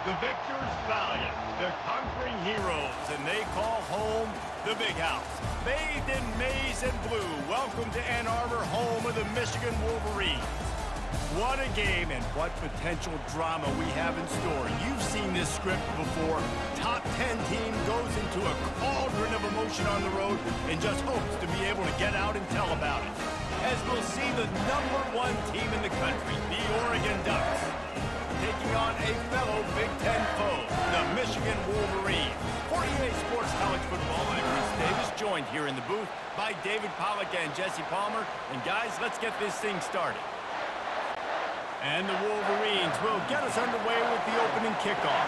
The victors valiant, the conquering heroes, and they call home the Big House. Bathed in maize and blue, welcome to Ann Arbor, home of the Michigan Wolverines. What a game and what potential drama we have in store. You've seen this script before. Top 10 team goes into a cauldron of emotion on the road and just hopes to be able to get out and tell about it. As we'll see the #1 team in the country, the Oregon Ducks, taking on a fellow Big Ten foe, the Michigan Wolverines. For EA Sports College Football, I'm Reese Davis, joined here in the booth by David Pollack and Jesse Palmer. And guys, let's get this thing started. And the Wolverines will get us underway with the opening kickoff.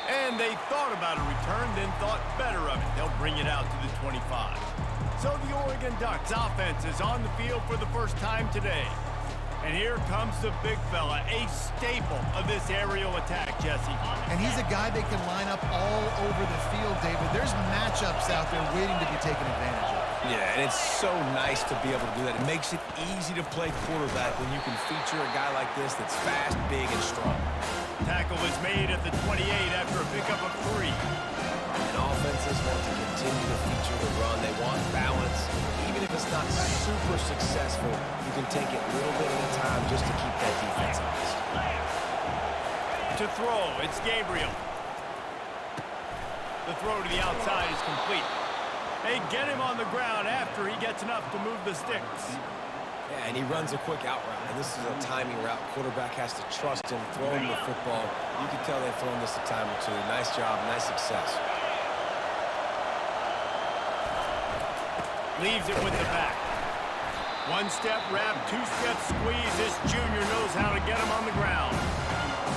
And they thought about a return, then thought better of it. They'll bring it out to the 25. So the Oregon Ducks offense is on the field for the first time today. And here comes the big fella, a staple of this aerial attack, Jesse. And he's a guy they can line up all over the field, David. There's matchups out there waiting to be taken advantage of. Yeah, and it's so nice to be able to do that. It makes it easy to play quarterback when you can feature a guy like this that's fast, big, and strong. Tackle is made at the 28 after a pickup of 3. And offenses want to continue to feature the run. They want balance. Even if it's not super successful, you can take it a little bit at a time just to keep that defense honest. To throw, it's Gabriel. The throw to the outside is complete. They get him on the ground after he gets enough to move the sticks. Yeah, and he runs a quick out route, and this is a timing route. Quarterback has to trust him, throw him the football. You can tell they've thrown this a time or two. Nice job, nice success. Leaves it with the back. One-step wrap, two-step squeeze. This junior knows how to get him on the ground.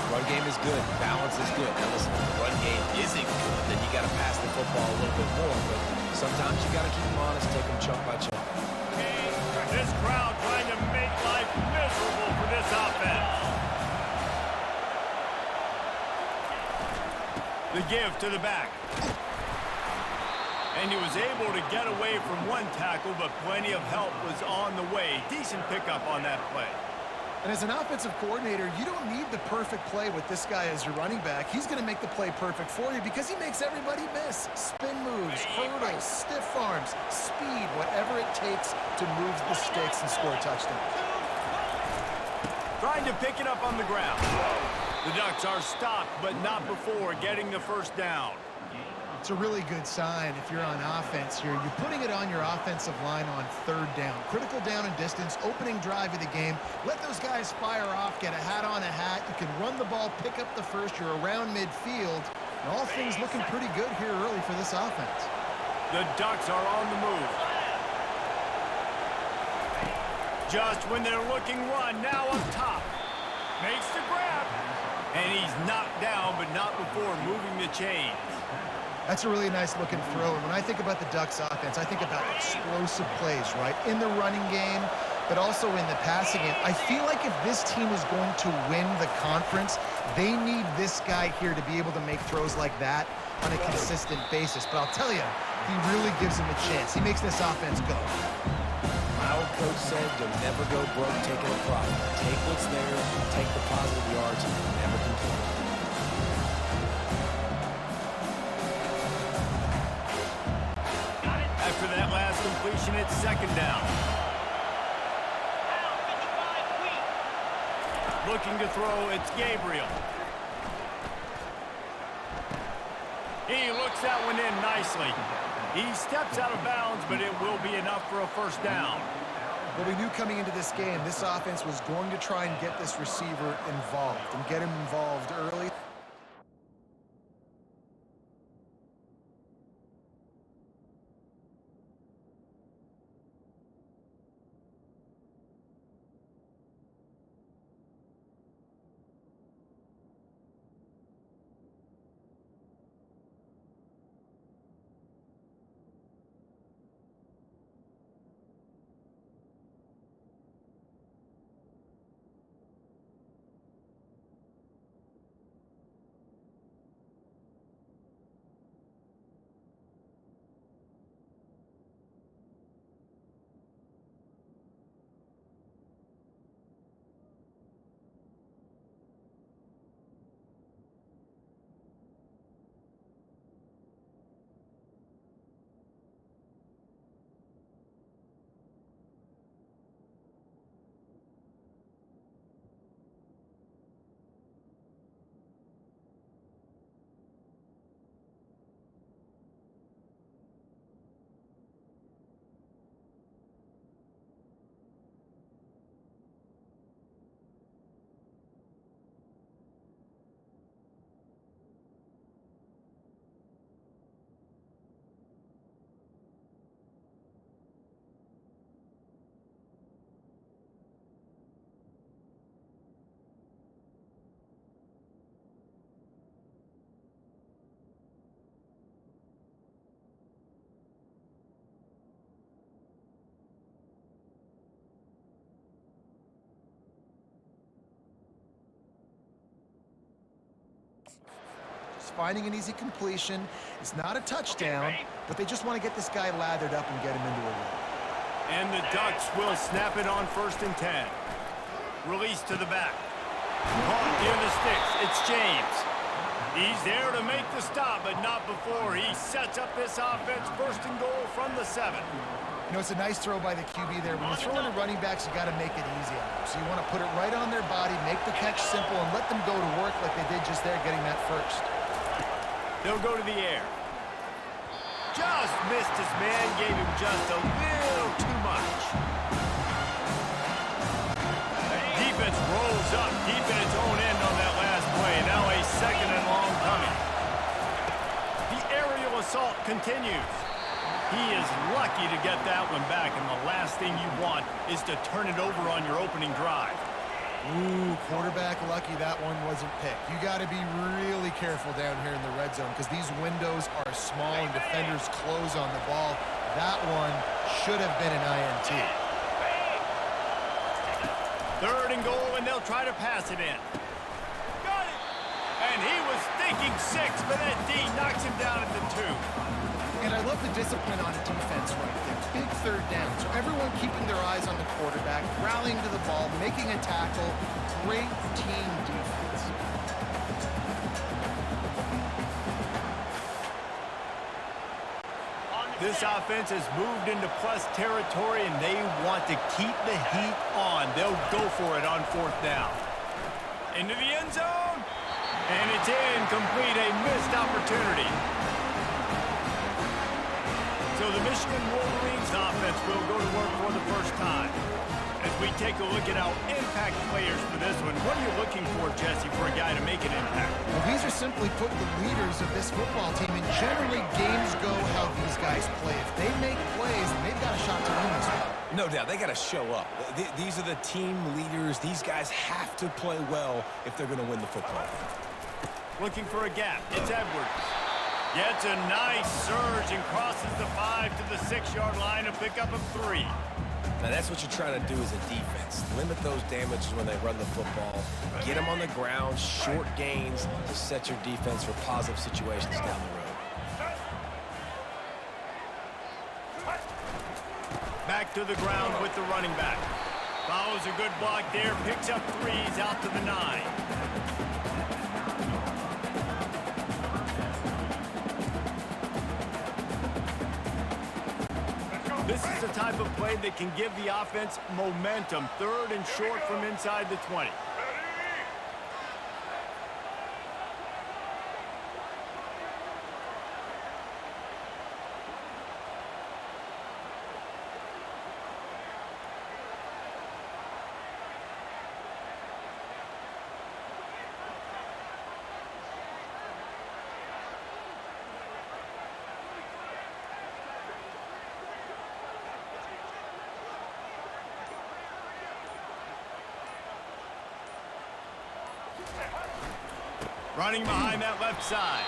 Run game is good. Balance is good. Now listen, if the run game isn't good, then you got to pass the football a little bit more. But sometimes you got to keep them honest, take them chunk by chunk. This crowd trying to make life miserable for this offense. The give to the back. And he was able to get away from one tackle, but plenty of help was on the way. Decent pickup on that play. And as an offensive coordinator, you don't need the perfect play with this guy as your running back. He's going to make the play perfect for you because he makes everybody miss. Spin moves, hurdles, stiff arms, speed, whatever it takes to move the sticks and score a touchdown. Trying to pick it up on the ground. The Ducks are stopped, but not before getting the first down. It's a really good sign if you're on offense here. You're putting it on your offensive line on 3rd down. Critical down and distance, opening drive of the game. Let those guys fire off, get a hat on a hat. You can run the ball, pick up the first. You're around midfield. And all things looking pretty good here early for this offense. The Ducks are on the move. Just when they're looking run, now up top. Makes the grab. And he's knocked down, but not before moving the chains. That's a really nice looking throw. And when I think about the Ducks offense, I think about explosive plays, right? In the running game, but also in the passing game. I feel like if this team is going to win the conference, they need this guy here to be able to make throws like that on a consistent basis. But I'll tell you, he really gives him a chance. He makes this offense go. My old coach said, you'll never go broke taking a profit. Take what's there, take the positive yards, and never complain. After that last completion, it's 2nd down. Looking to throw, it's Gabriel. He looks that one in nicely. He steps out of bounds, but it will be enough for a first down. Well, we knew coming into this game, this offense was going to try and get this receiver involved and get him involved early. Just finding an easy completion. It's not a touchdown, but they just want to get this guy lathered up and get him into a rhythm. And the Ducks will snap it on 1st and 10. Release to the back. Caught near the sticks. It's James. He's there to make the stop, but not before he sets up this offense. 1st and goal from the 7. You know, it's a nice throw by the QB there. When you're throwing to running backs, you got to make it easy on them. So you want to put it right on their body, make the catch simple, and let them go to work like they did just there, getting that first. They'll go to the air. Just missed his man, gave him just a little too much. Defense rolls up deep in its own end on that last play. Now a 2nd and long coming. The aerial assault continues. He is lucky to get that one back, and the last thing you want is to turn it over on your opening drive. Ooh, quarterback lucky that one wasn't picked. You got to be really careful down here in the red zone because these windows are small and defenders close on the ball. That one should have been an INT. 3rd and goal, and they'll try to pass it in. Got it! And he was thinking 6, but that D knocks him down at the 2. And I love the discipline on defense right there. Big 3rd down. So everyone keeping their eyes on the quarterback, rallying to the ball, making a tackle. Great team defense. This offense has moved into plus territory, and they want to keep the heat on. They'll go for it on 4th down. Into the end zone. And it's incomplete, a missed opportunity. So the Michigan Wolverines offense will go to work for the first time. As we take a look at our impact players for this one, what are you looking for, Jesse, for a guy to make an impact? Well, these are simply put the leaders of this football team, and generally games go how these guys play. If they make plays, then they've got a shot to win this one. No doubt, they got to show up. These are the team leaders. These guys have to play well if they're going to win the football. Looking for a gap. It's Edwards. Gets a nice surge and crosses the 5 to the 6-yard line to pick up a 3. Now, that's what you're trying to do as a defense. Limit those damages when they run the football. Get them on the ground, short gains to set your defense for positive situations down the road. Back to the ground with the running back. Follows a good block there, picks up 3s out to the 9. This is the type of play that can give the offense momentum. 3rd and short from inside the 20. Running behind that left side.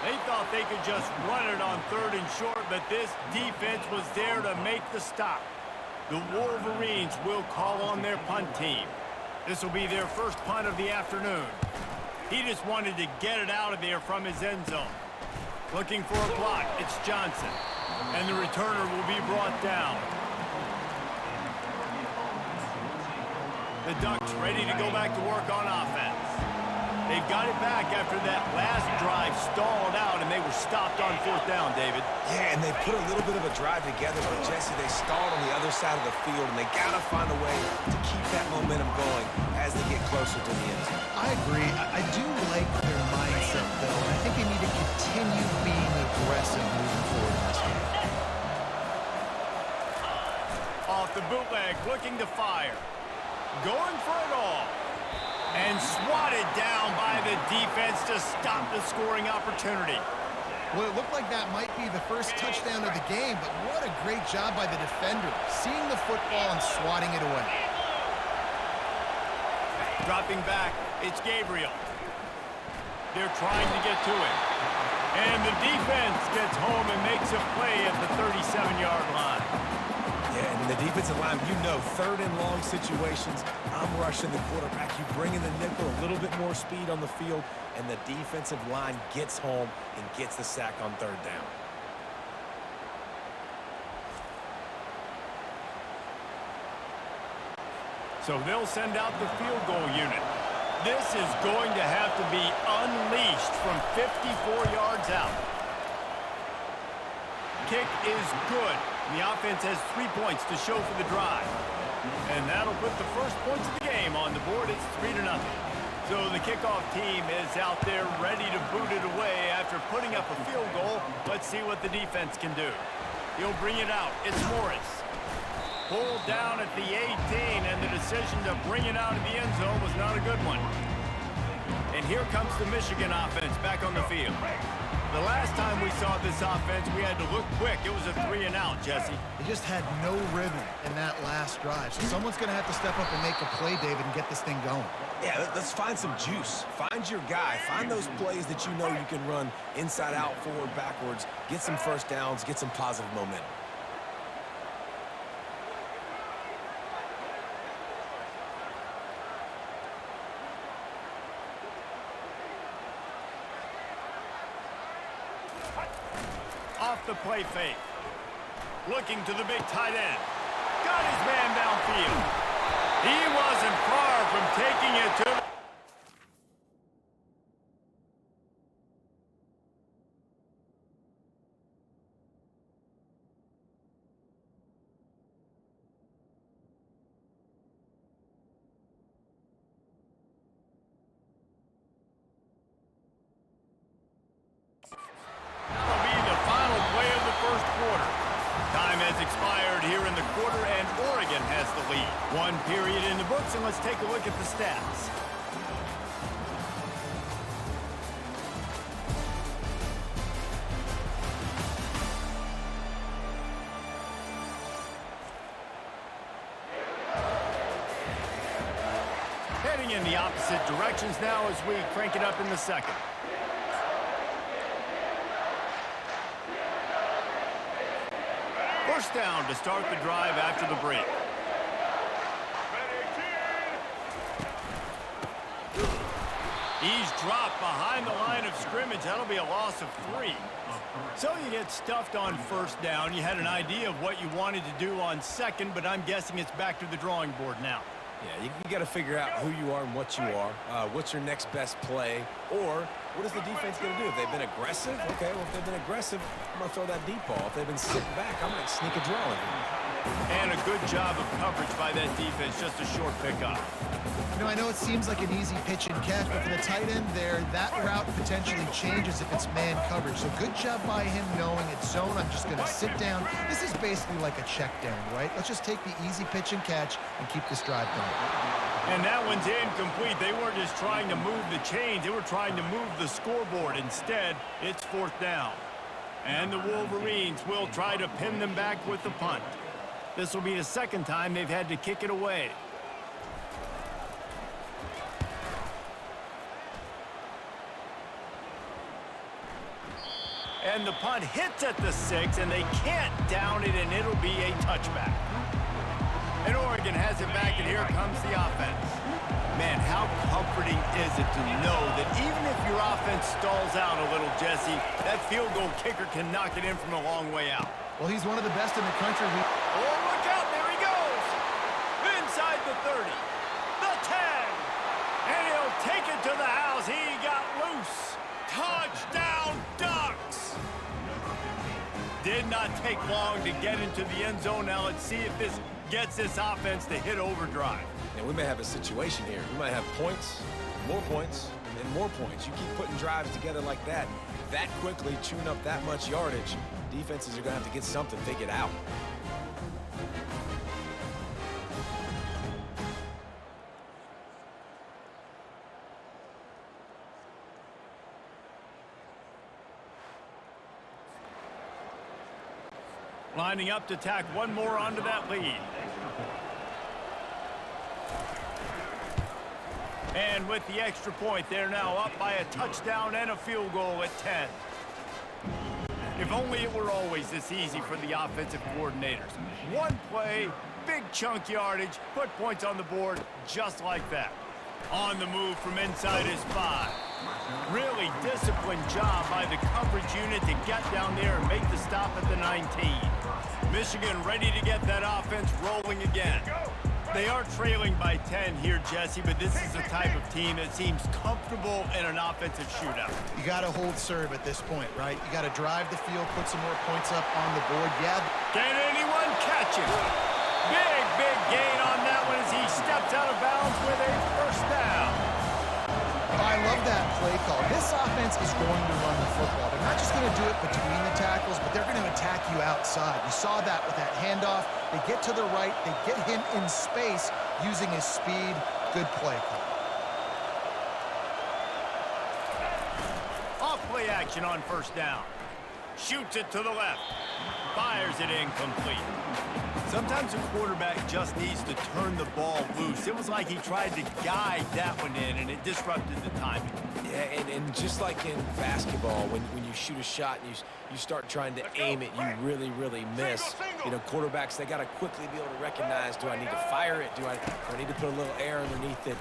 They thought they could just run it on 3rd and short, but this defense was there to make the stop. The Wolverines will call on their punt team. This will be their first punt of the afternoon. He just wanted to get it out of there from his end zone. Looking for a block, it's Johnson. And the returner will be brought down. The Ducks ready to go back to work on offense. They've got it back after that last drive stalled out, and they were stopped on 4th down, David. Yeah, and they put a little bit of a drive together, but Jesse, they stalled on the other side of the field, and they got to find a way to keep that momentum going as they get closer to the end zone. I agree. I do like their mindset, though, and I think they need to continue being aggressive moving forward in this game. Off the bootleg, looking to fire. Going for it all. And swatted down by the defense to stop the scoring opportunity. Well, it looked like that might be the first touchdown of the game, but what a great job by the defender, seeing the football and swatting it away. Dropping back, it's Gabriel. They're trying to get to him. And the defense gets home and makes a play at the 37-yard line. Yeah, and the defensive line, you know, third and long situations, I'm rushing the quarterback. You bring in the nickel, a little bit more speed on the field, and the defensive line gets home and gets the sack on third down. So they'll send out the field goal unit. This is going to have to be unleashed from 54 yards out. Kick is good. The offense has 3 points to show for the drive. And that'll put the first points of the game on the board. It's 3-0. So the kickoff team is out there ready to boot it away after putting up a field goal. Let's see what the defense can do. He'll bring it out. It's Morris. Pulled down at the 18, and the decision to bring it out of the end zone was not a good one. And here comes the Michigan offense back on the field. The last time we saw this offense, we had to look quick. It was a 3-and-out, Jesse. They just had no rhythm in that last drive. So someone's going to have to step up and make a play, David, and get this thing going. Yeah, let's find some juice. Find your guy. Find those plays that you know you can run inside out, forward, backwards. Get some first downs. Get some positive momentum. Off the play fake. Looking to the big tight end. Got his man downfield. He wasn't far from taking it to the... expired here in the quarter, and Oregon has the lead. One period in the books, and let's take a look at the stats. Heading in the opposite directions now as we crank it up in the second. First down to start the drive after the break. He's dropped behind the line of scrimmage. That'll be a loss of 3. So you get stuffed on first down. You had an idea of what you wanted to do on second, but I'm guessing it's back to the drawing board now. Yeah, you got to figure out who you are and what you are. What's your next best play? Or what is the defense going to do? If they've been aggressive, okay, well, if they've been aggressive, I'm going to throw that deep ball. If they've been sitting back, I might sneak a draw in here. And a good job of coverage by that defense, just a short pickup. You know, I know it seems like an easy pitch and catch, but for the tight end there, that route potentially changes if it's man coverage. So good job by him knowing it's zone. I'm just going to sit down. This is basically like a check down, right? Let's just take the easy pitch and catch and keep this drive going. And that one's incomplete. They weren't just trying to move the chains. They were trying to move the scoreboard. Instead, it's fourth down. And the Wolverines will try to pin them back with the punt. This will be the second time they've had to kick it away. And the punt hits at the 6, and they can't down it, and it'll be a touchback. And Oregon has it back, and here comes the offense. Man, how comforting is it to know that even if your offense stalls out a little, Jesse, that field goal kicker can knock it in from a long way out. Well, he's one of the best in the country. Oh, look out, there he goes! Inside the 30, the 10, and he'll take it to the house. He got loose. Touchdown, Ducks! Did not take long to get into the end zone. Now let's see if this gets this offense to hit overdrive. Now, we may have a situation here. We might have points, and more points. You keep putting drives together like that quickly, chewing up that much yardage, defenses are going to have to get something figured out. Lining up to tack one more onto that lead. And with the extra point, they're now up by a touchdown and a field goal at 10. If only it were always this easy for the offensive coordinators. One play, big chunk yardage, put points on the board just like that. On the move from inside his 5. Really disciplined job by the coverage unit to get down there and make the stop at the 19. Michigan ready to get that offense rolling again. They are trailing by 10 here, Jesse, but this is the type of team that seems comfortable in an offensive shootout. You got to hold serve at this point, right? You got to drive the field, put some more points up on the board. Yeah. Can anyone catch him? Big gain on that one as he steps out of bounds with a first down. I love that play call. This offense is going to run the football. They're not just going to do it between the tackles, but they're going to attack you outside. You saw that with that handoff. They get to the right. They get him in space using his speed. Good play call. Off play action on first down. Shoots it to the left. Fires it incomplete. Sometimes a quarterback just needs to turn the ball loose. It was like he tried to guide that one in, and it disrupted the timing. Yeah, and just like in basketball, when you shoot a shot and you start trying to aim it, you really miss. You know, quarterbacks, they got to quickly be able to recognize, do I need to fire it? Do I need to put a little air underneath it?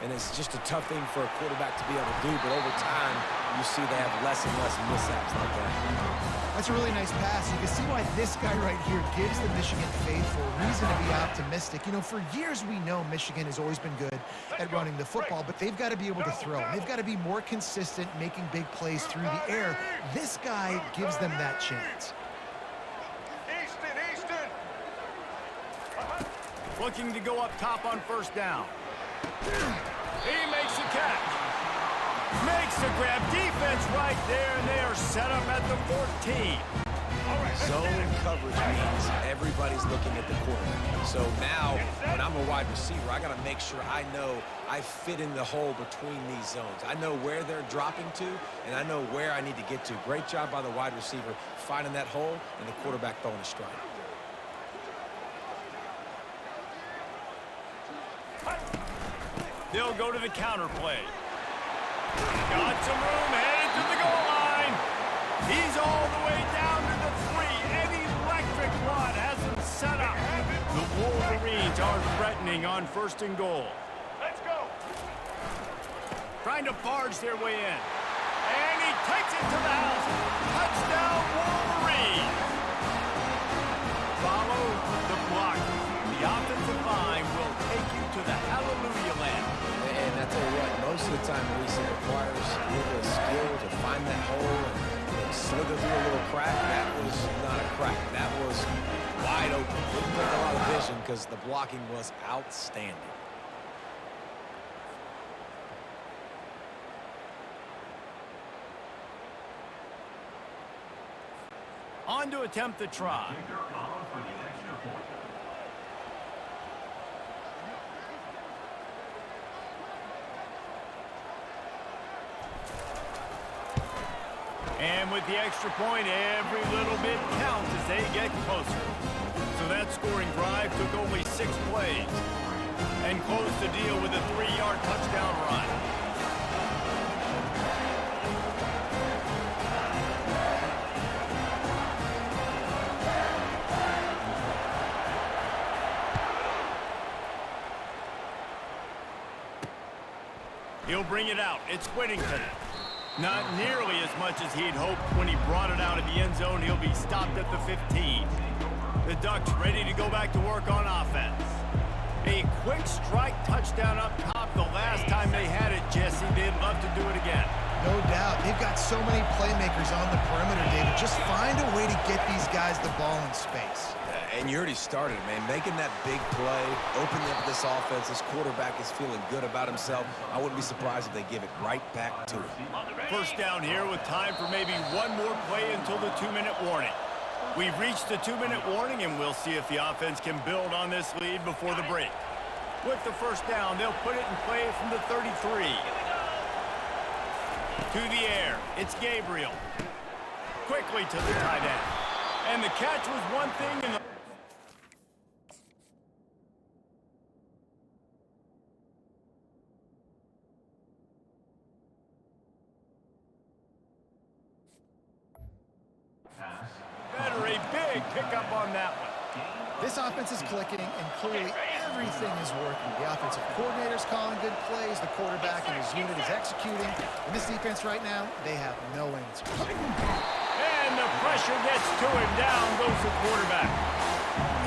And it's just a tough thing for a quarterback to be able to do, but over time, you see they have less and less mishaps like that. That's a really nice pass. You can see why this guy right here gives the Michigan faithful a reason to be optimistic. You know, for years we know Michigan has always been good at running the football, but they've got to be able to throw. They've got to be more consistent making big plays through the air. This guy gives them that chance. Easton. Looking to go up top on first down. He makes the catch. Makes the grab. Defense right there, and they are set up at the 14. Zone coverage means everybody's looking at the quarterback. So now, when I'm a wide receiver, I got to make sure I know I fit in the hole between these zones. I know where they're dropping to, and I know where I need to get to. Great job by the wide receiver finding that hole, and the quarterback throwing a strike. They'll go to the counter play. Got some room, headed to the goal line. He's all the way down to the 3. An electric run has him set up. The Wolverines are threatening on first and goal. Let's go. Trying to barge their way in. And he takes it to the house. Touchdown, Wolverines. Follow the block. The offensive line will take you to the hallelujah land. And I tell you what, most of the time, Reese, it requires a little bit of skill to find that hole and slither through a little crack. That was not a crack. That was wide open. Didn't take a lot of vision because the blocking was outstanding. On to attempt the try. And with the extra point, every little bit counts as they get closer. So that scoring drive took only 6 plays and closed the deal with a 3-yard touchdown run. He'll bring it out. It's Whittington. Not nearly as much as he'd hoped when he brought it out of the end zone. He'll be stopped at the 15. The Ducks ready to go back to work on offense. A quick strike touchdown up top the last time they had it, Jesse. They'd love to do it again. No doubt. They've got so many playmakers on the perimeter, David. Just find a way to get these guys the ball in space. And you already started, man. Making that big play, opening up this offense. This quarterback is feeling good about himself. I wouldn't be surprised if they give it right back to him. First down here with time for maybe one more play until the 2-minute warning. We've reached the 2-minute warning, and we'll see if the offense can build on this lead before the break. With the first down, they'll put it in play from the 33. To the air, it's Gabriel. Quickly to the tight end. And the catch was one thing in the... big pickup on that one. This offense is clicking, and clearly everything is working. The offensive coordinator's calling good plays. The quarterback and his unit is executing. And this defense right now, they have no answers. And the pressure gets to him. Down goes the quarterback.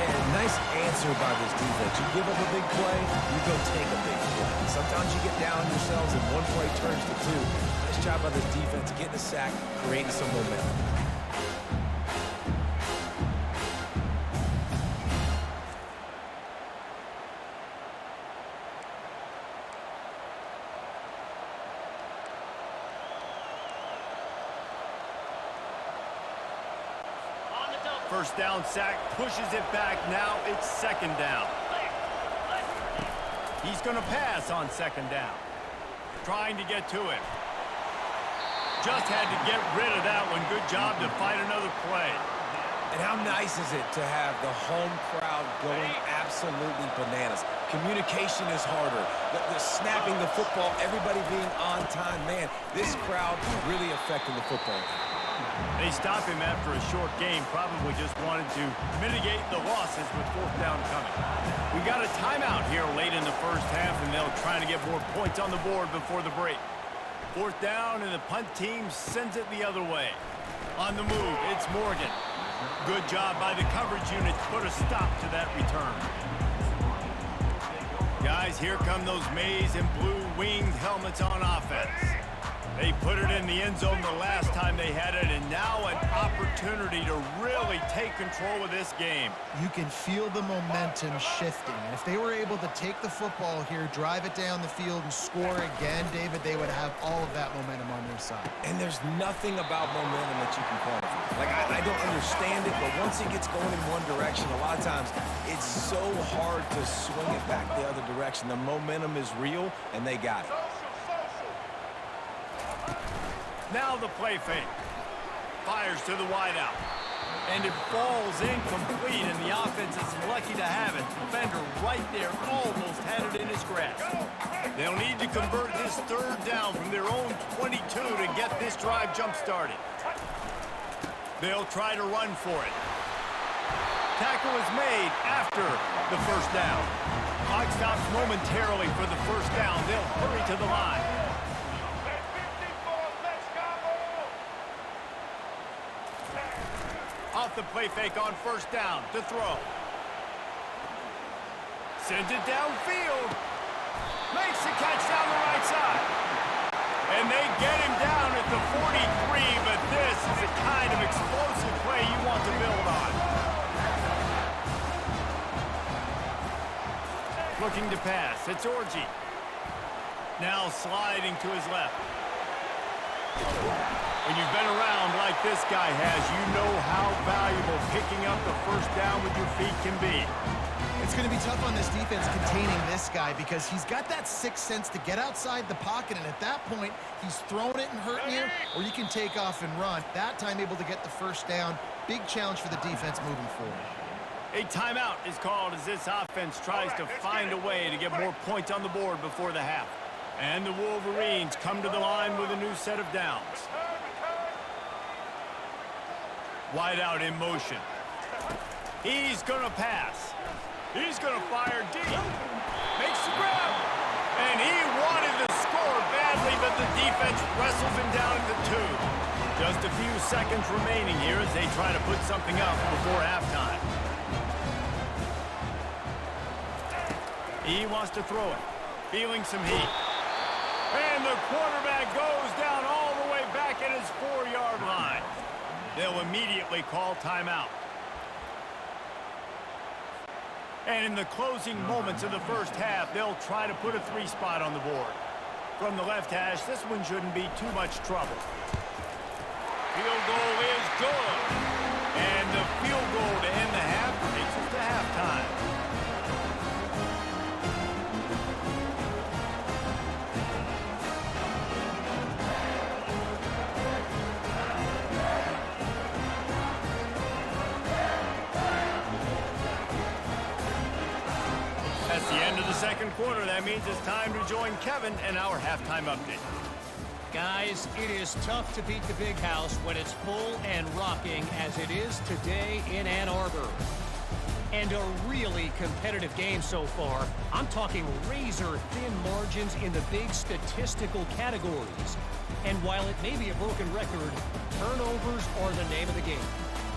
And nice answer by this defense. You give up a big play, you go take a big play. Sometimes you get down on yourselves and one play turns to two. Nice job by this defense getting a sack, creating some momentum. First down sack, pushes it back. Now it's second down. He's going to pass on second down. Trying to get to it. Just had to get rid of that one. Good job to fight another play. And how nice is it to have the home crowd going absolutely bananas? Communication is harder. The snapping the football, everybody being on time. Man, this crowd really affecting the football. They stop him after a short game. Probably just wanted to mitigate the losses with fourth down coming. We got a timeout here late in the first half, and they'll try to get more points on the board before the break. Fourth down, and the punt team sends it the other way. On the move, it's Morgan. Good job by the coverage unit to put a stop to that return. Guys, here come those maize and blue winged helmets on offense. They put it in the end zone the last time they had it, and now an opportunity to really take control of this game. You can feel the momentum shifting, and if they were able to take the football here, drive it down the field, and score again, David, they would have all of that momentum on their side. And there's nothing about momentum that you can quantify. Like, I don't understand it, but once it gets going in one direction, a lot of times it's so hard to swing it back the other direction. The momentum is real, and they got it. Now the play fake. Fires to the wideout. And it falls incomplete, and the offense is lucky to have it. Defender right there almost had it in his grasp. They'll need to convert this third down from their own 22 to get this drive jump-started. They'll try to run for it. Tackle is made after the first down. Clock stops momentarily for the first down. They'll hurry to the line. Off the play fake on first down to throw. Sends it downfield. Makes the catch down the right side. And they get him down at the 43, but this is the kind of explosive play you want to build on. Looking to pass. It's Orji. Now sliding to his left. When you've been around like this guy has, you know how valuable picking up the first down with your feet can be. It's going to be tough on this defense containing this guy because he's got that sixth sense to get outside the pocket, and at that point, he's throwing it and hurting you, or you can take off and run. That time able to get the first down. Big challenge for the defense moving forward. A timeout is called as this offense tries to find a way to get more points on the board before the half. And the Wolverines come to the line with a new set of downs. Wide out in motion. He's going to pass. He's going to fire deep. Makes the grab. And he wanted to score badly, but the defense wrestles him down at the 2. Just a few seconds remaining here as they try to put something up before halftime. He wants to throw it. Feeling some heat. And the quarterback goes down all the way back at his 4-yard line. They'll immediately call timeout. And in the closing moments of the first half, they'll try to put a 3 spot on the board. From the left hash, this one shouldn't be too much trouble. Field goal is good. And the field goal to end the half takes us to halftime. That's the end of the second quarter. That means it's time to join Kevin and our halftime update. Guys, it is tough to beat the Big House when it's full and rocking as it is today in Ann Arbor. And a really competitive game so far. I'm talking razor-thin margins in the big statistical categories. And while it may be a broken record, turnovers are the name of the game.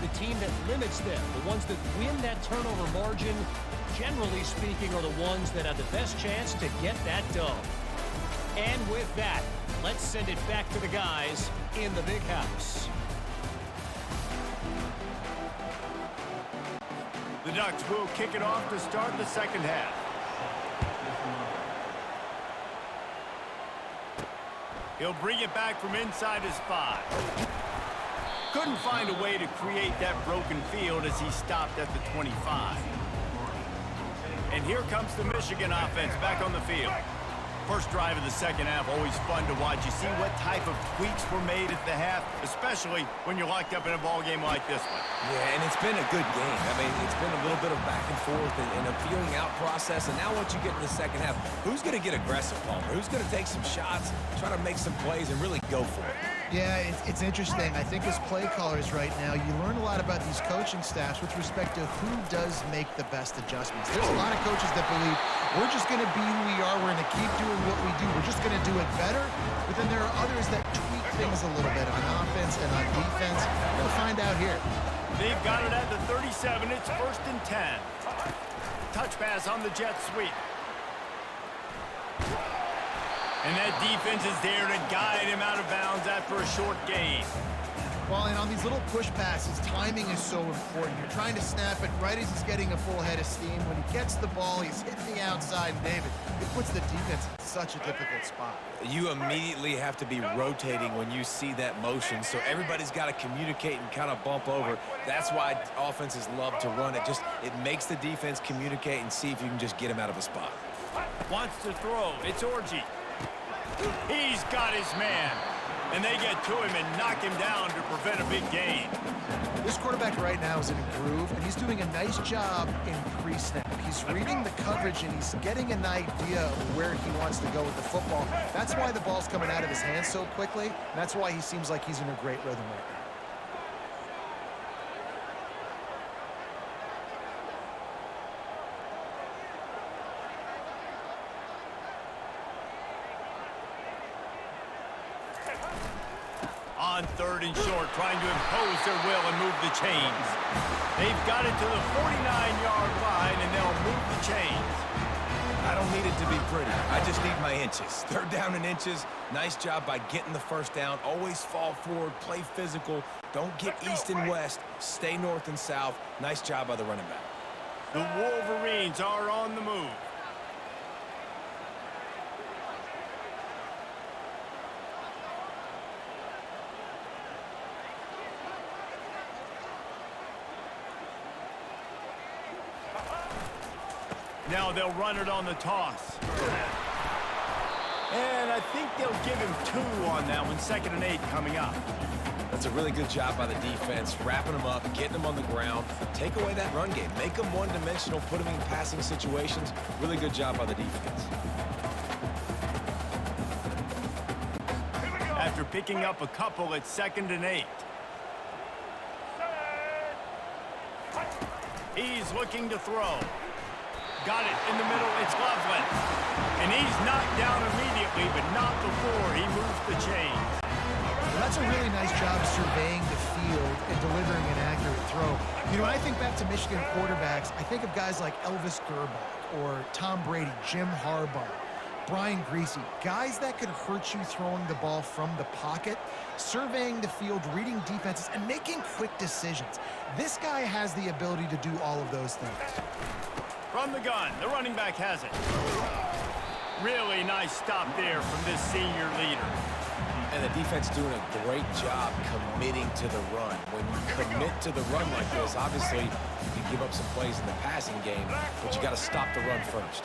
The team that limits them, the ones that win that turnover margin, generally speaking, are the ones that have the best chance to get that dub. And with that, let's send it back to the guys in the Big House. The Ducks will kick it off to start the second half. He'll bring it back from inside his 5. Couldn't find a way to create that broken field as he stopped at the 25. And here comes the Michigan offense back on the field. First drive of the second half, always fun to watch. You see what type of tweaks were made at the half, especially when you're locked up in a ball game like this one. Yeah, and it's been a good game. I mean, it's been a little bit of back and forth and a feeling out process. And now once you get in the second half, who's going to get aggressive, Palmer? Who's going to take some shots, try to make some plays, and really go for it? Yeah, it's interesting. I think as play callers right now, you learn a lot about these coaching staffs with respect to who does make the best adjustments. There's a lot of coaches that believe we're just going to be who we are. We're going to keep doing what we do. We're just going to do it better. But then there are others that tweak things a little bit on offense and on defense. We'll find out here. They've got it at the 37. It's 1st and 10. Touch pass on the jet sweep. And that defense is there to guide him out of bounds after a short gain. Well, and on these little push passes, timing is so important. You're trying to snap it right as he's getting a full head of steam. When he gets the ball, he's hitting the outside, and David, it puts the defense in such a difficult spot. You immediately have to be rotating when you see that motion, so everybody's got to communicate and kind of bump over. That's why offenses love to run it. It makes the defense communicate and see if you can just get him out of a spot. Wants to throw. It's Orji. He's got his man. And they get to him and knock him down to prevent a big gain. This quarterback right now is in a groove, and he's doing a nice job in pre-snap. He's reading the coverage, and he's getting an idea of where he wants to go with the football. That's why the ball's coming out of his hands so quickly, and that's why he seems like he's in a great rhythm right now. On 3rd and short, trying to impose their will and move the chains. They've got it to the 49-yard line, and they'll move the chains. I don't need it to be pretty. I just need my inches. 3rd down and inches. Nice job by getting the first down. Always fall forward, play physical. Don't get east and west. Stay north and south. Nice job by the running back. The Wolverines are on the move. Now they'll run it on the toss. And I think they'll give him 2 on that one. 2nd and 8 coming up. That's a really good job by the defense, wrapping them up, getting them on the ground. Take away that run game. Make them one-dimensional, put them in passing situations. Really good job by the defense. After picking up a couple at 2nd and 8. He's looking to throw. Got it in the middle. It's Loveland. And he's knocked down immediately, but not before he moves the chains. Well, that's a really nice job surveying the field and delivering an accurate throw. You know, when I think back to Michigan quarterbacks, I think of guys like Elvis Gerbach or Tom Brady, Jim Harbaugh, Brian Griese, guys that could hurt you throwing the ball from the pocket, surveying the field, reading defenses, and making quick decisions. This guy has the ability to do all of those things. From the gun, the running back has it. Really nice stop there from this senior leader. And the defense doing a great job committing to the run. When you commit to the run like this, obviously you can give up some plays in the passing game, but you got to stop the run first.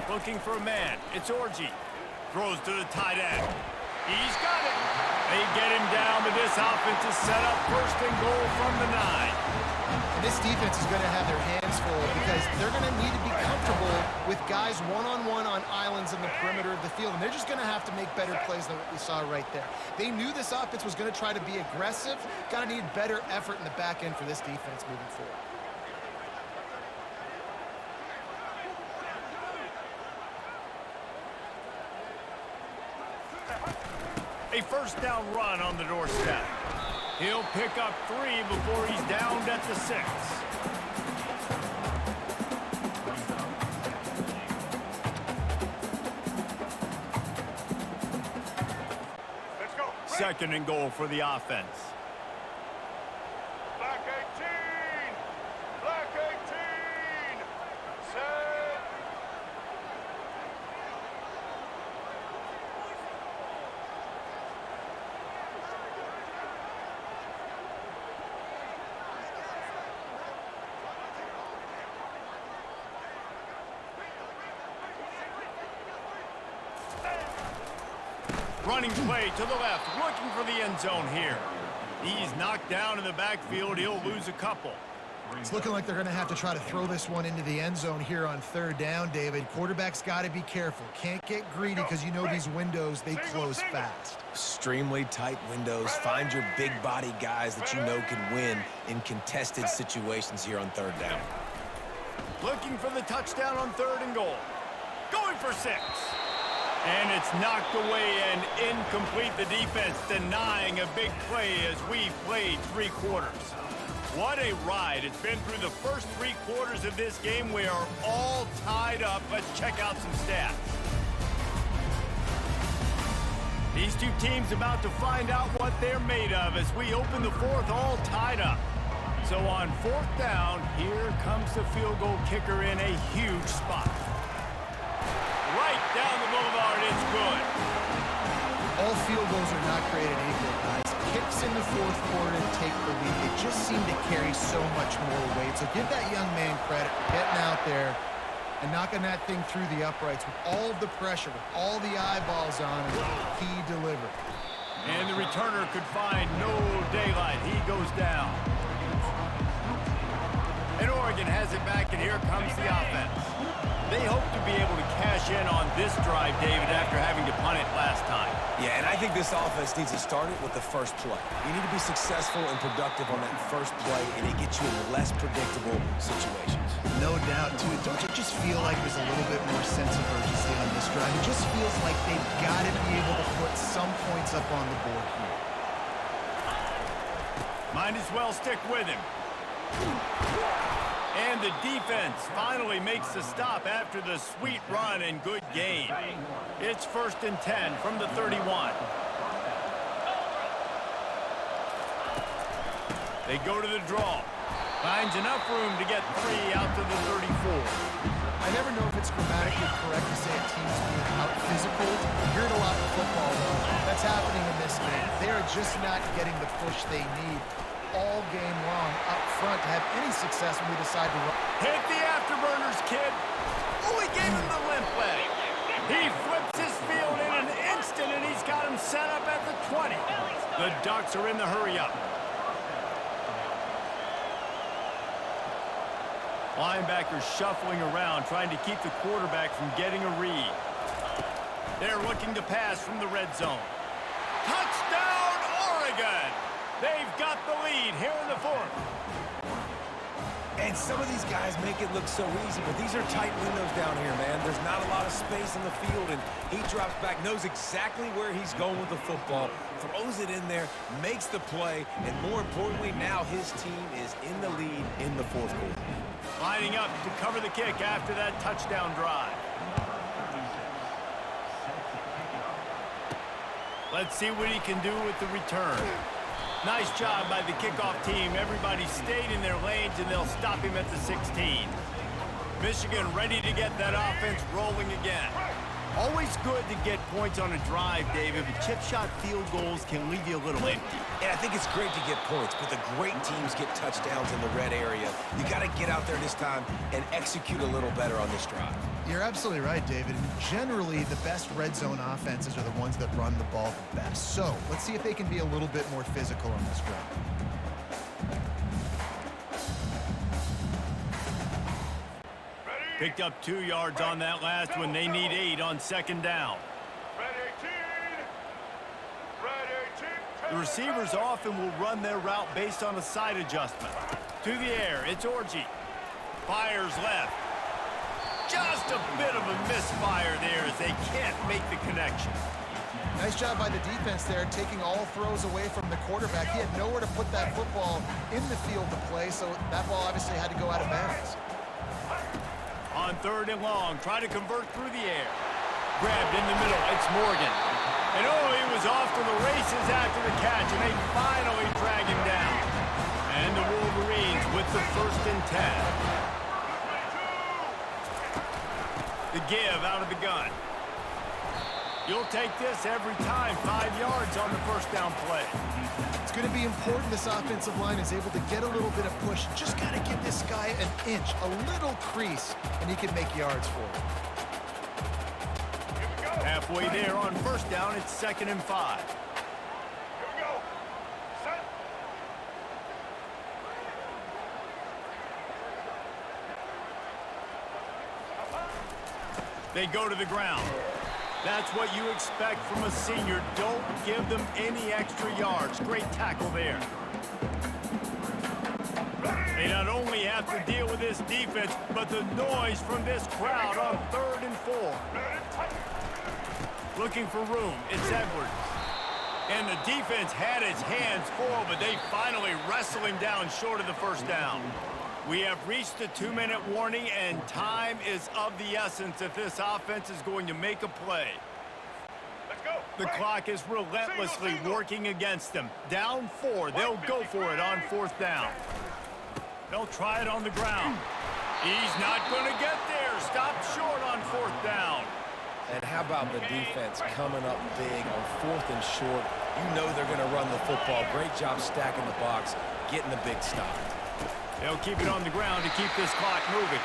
Looking for a man. It's Orji. Throws to the tight end. He's got it. They get him down, but this offense is set up first and goal from the 9. And this defense is going to have their hands full because they're going to need to be comfortable with guys one-on-one on islands in the perimeter of the field, and they're just going to have to make better plays than what we saw right there. They knew this offense was going to try to be aggressive. Got to need better effort in the back end for this defense moving forward. A first down run on the doorstep. He'll pick up 3 before he's downed at the 6. Let's go. Second and goal for the offense. Black 18. Black 18. Set. Running play to the left, looking for the end zone here. He's knocked down in the backfield. He'll lose a couple. It's looking like they're going to have to try to throw this one into the end zone here on third down, David. Quarterback's got to be careful. Can't get greedy because you know these windows, they close fast. Extremely tight windows. Find your big body guys that you know can win in contested situations here on third down. Looking for the touchdown on third and goal. Going for 6. And it's knocked away and incomplete. The defense denying a big play as we've played 3 quarters. What a ride. It's been through the first 3 quarters of this game. We are all tied up. Let's check out some stats. These two teams about to find out what they're made of as we open the 4th all tied up. So on 4th down, here comes the field goal kicker in a huge spot. Right down the boulevard, it's good. All field goals are not created equal, guys. Kicks in the 4th quarter to take the lead. They just seem to carry so much more weight. So give that young man credit for getting out there and knocking that thing through the uprights with all of the pressure, with all the eyeballs on him. He delivered. And the returner could find no daylight. He goes down. And Oregon has it back, and here comes the offense. They hope to be able to cash in on this drive, David, after having to punt it last time. Yeah, and I think this offense needs to start it with the first play. You need to be successful and productive on that first play, and it gets you in less predictable situations. No doubt, too. Don't you just feel like there's a little bit more sense of urgency on this drive? It just feels like they've got to be able to put some points up on the board here. Might as well stick with him. And the defense finally makes the stop after the sweet run and good gain. It's 1st and 10 from the 31. They go to the draw. Finds enough room to get 3 out to the 34. I never know if it's grammatically correct to say a team's being out-physical. You hear it a lot in football, though. That's happening in this game. They are just not getting the push they need all game long up front to have any success when we decide to run. Hit the afterburners, kid. Oh, he gave him the limp leg. He flips his field in an instant, and he's got him set up at the 20. The Ducks are in the hurry-up. Linebackers shuffling around, trying to keep the quarterback from getting a read. They're looking to pass from the red zone. Touchdown, Oregon! They've got the lead here in the 4th. And some of these guys make it look so easy, but these are tight windows down here, man. There's not a lot of space in the field, and he drops back, knows exactly where he's going with the football, throws it in there, makes the play, and more importantly, now his team is in the lead in the 4th quarter. Lining up to cover the kick after that touchdown drive. Let's see what he can do with the return. Nice job by the kickoff team. Everybody stayed in their lanes, and they'll stop him at the 16. Michigan ready to get that offense rolling again. Always good to get points on a drive, David, but chip shot field goals can leave you a little empty. And I think it's great to get points, but the great teams get touchdowns in the red area. You got to get out there this time and execute a little better on this drive. You're absolutely right, David. And generally, the best red zone offenses are the ones that run the ball the best. So let's see if they can be a little bit more physical on this drive. Picked up 2 yards on that last one. They need 8 on second down. Red 18. Red 18. The receivers often will run their route based on a side adjustment. To the air, it's Orji. Fires left. Just a bit of a misfire there as they can't make the connection. Nice job by the defense there, taking all throws away from the quarterback. He had nowhere to put that football in the field to play, so that ball obviously had to go out of bounds. On 3rd and long, try to convert through the air. Grabbed in the middle, it's Morgan. And oh, he was off to the races after the catch, and they finally drag him down. And the Wolverines with the 1st and 10. The give out of the gun. You'll take this every time. 5 yards on the 1st down play. It's going to be important this offensive line is able to get a little bit of push. Just got to give this guy an inch, a little crease, and he can make yards for it. Halfway there on 1st down, it's 2nd and 5. Here we go. Set. They go to the ground. That's what you expect from a senior. Don't give them any extra yards. Great tackle there. They not only have to deal with this defense, but the noise from this crowd on 3rd and 4. Looking for room. It's Edwards. And the defense had its hands full, but they finally wrestle him down short of the 1st down. We have reached the 2-minute warning, and time is of the essence if this offense is going to make a play. Let's go. The clock is relentlessly working against them. Down 4. They'll go for it on 4th down. They'll try it on the ground. He's not going to get there. Stop short on 4th down. And how about the defense coming up big on 4th and short? You know they're going to run the football. Great job stacking the box, getting the big stop. They'll keep it on the ground to keep this clock moving.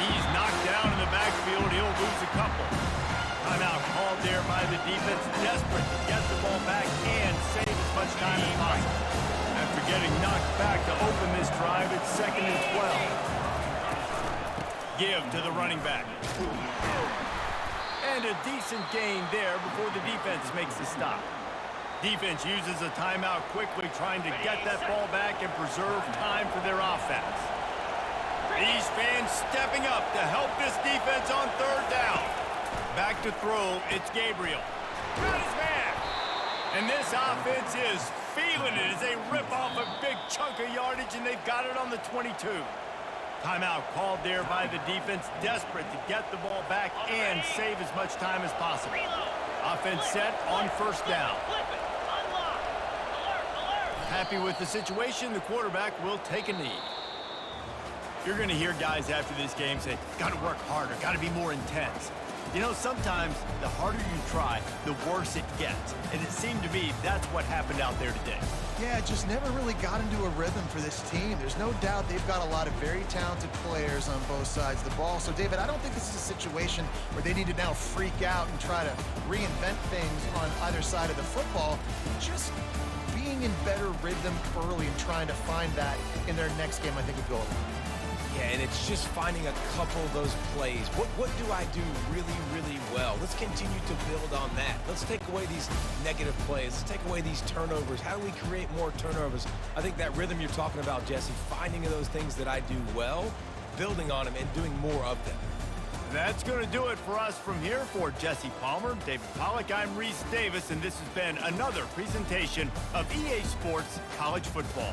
He's knocked down in the backfield. He'll lose a couple. Timeout called there by the defense, desperate to get the ball back and save as much time as possible. After getting knocked back to open this drive, it's 2nd and 12. Give to the running back. And a decent gain there before the defense makes the stop. Defense uses a timeout quickly, trying to get that ball back and preserve time for their offense. These fans stepping up to help this defense on 3rd down. Back to throw, it's Gabriel. Got his man. And this offense is feeling it as they rip off a big chunk of yardage, and they've got it on the 22. Timeout called there by the defense, desperate to get the ball back and save as much time as possible. Offense set on 1st down. Happy with the situation, the quarterback will take a knee. You're going to hear guys after this game say, got to work harder, got to be more intense. You know, sometimes the harder you try, the worse it gets. And it seemed to me that's what happened out there today. Yeah, it just never really got into a rhythm for this team. There's no doubt they've got a lot of very talented players on both sides of the ball. So, David, I don't think this is a situation where they need to now freak out and try to reinvent things on either side of the football. Just being in better rhythm early and trying to find that in their next game, I think, would go a long way. Yeah, and it's just finding a couple of those plays. What do I do really, really well? Let's continue to build on that. Let's take away these negative plays. Let's take away these turnovers. How do we create more turnovers? I think that rhythm you're talking about, Jesse, finding those things that I do well, building on them, and doing more of them. That's going to do it for us from here. For Jesse Palmer, David Pollack, I'm Reese Davis, and this has been another presentation of EA Sports College Football.